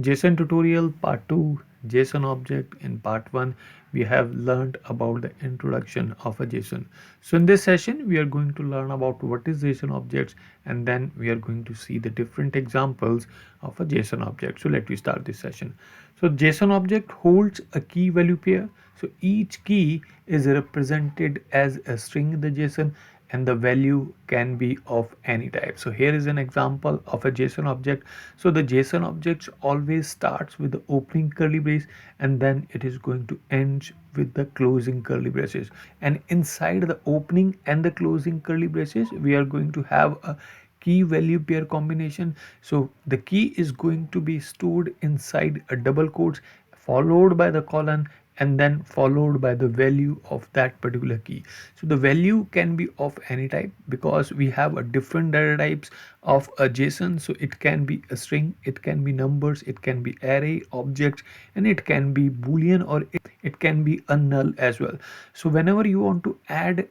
JSON tutorial part 2, JSON object. In part 1 we have learned about the introduction of a JSON. So in this session we are going to learn about what is JSON objects, and then we are going to see the different examples of a JSON object. So let me start this session. So JSON object holds a key value pair. So each key is represented as a string in the JSON, and the value can be of any type. So here is an example of a JSON object. So the JSON object always starts with the opening curly brace, and then it is going to end with the closing curly braces. And inside the opening and the closing curly braces, we are going to have a key value pair combination. So the key is going to be stored inside a double quotes, followed by the colon, and then followed by the value of that particular key. So the value can be of any type, because we have a different data types of a JSON. So it can be a string, it can be numbers, it can be array, objects, and it can be boolean, or it can be a null as well. So whenever you want to add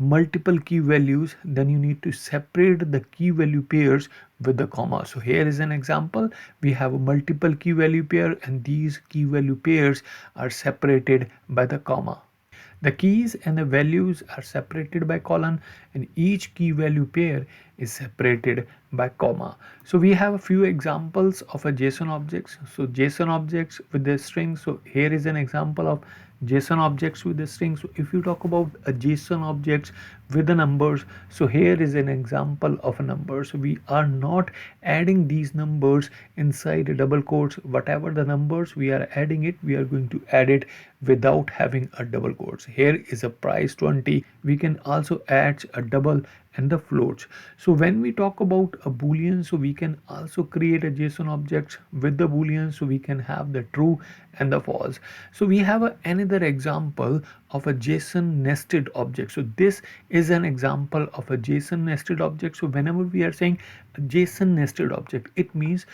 multiple key values, then you need to separate the key value pairs with the comma. So here is an example. We have a multiple key value pair, and these key value pairs are separated by the comma. The keys and the values are separated by colon, and each key value pair is separated by comma. So we have a few examples of a JSON objects. So JSON objects with the string. So here is an example of JSON objects with the string. So if you talk about a JSON objects with the numbers, so here is an example of a number. So we are not adding these numbers inside a double quotes. Whatever the numbers we are adding it, we are going to add it without having a double quotes. Here is a price 20. We can also add a double and the floats. So when we talk about a boolean, so we can also create a JSON object with the boolean. So we can have the true and the false. So we have another example of a JSON nested object. So this is an example of a JSON nested object. So whenever we are saying a JSON nested object, it means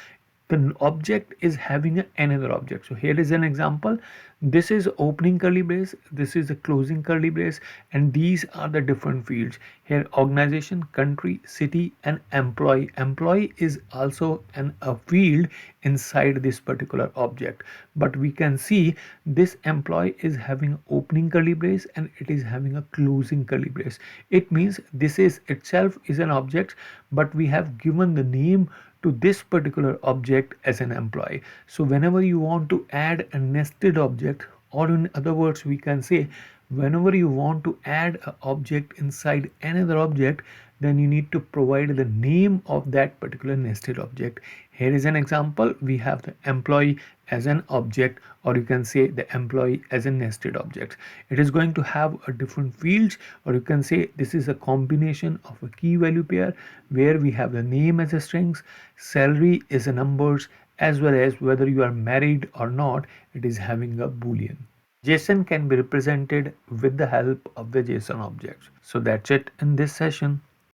the object is having another object. So here is an example. This is opening curly brace, this is the closing curly brace, and these are the different fields. Here organization, country, city, and employee. Employee is also a field inside this particular object, but we can see this employee is having opening curly brace and it is having a closing curly brace. It means this is itself is an object, but we have given the name to this particular object as an employee. So whenever you want to add a nested object, or in other words we can say whenever you want to add an object inside another object, then you need to provide the name of that particular nested object. Here is an example. We have the employee as an object, or you can say the employee as a nested object. It is going to have a different fields, or you can say this is a combination of a key value pair where we have the name as a strings, salary is a numbers, as well as whether you are married or not, it is having a boolean. JSON can be represented with the help of the JSON objects. So that's it in this session.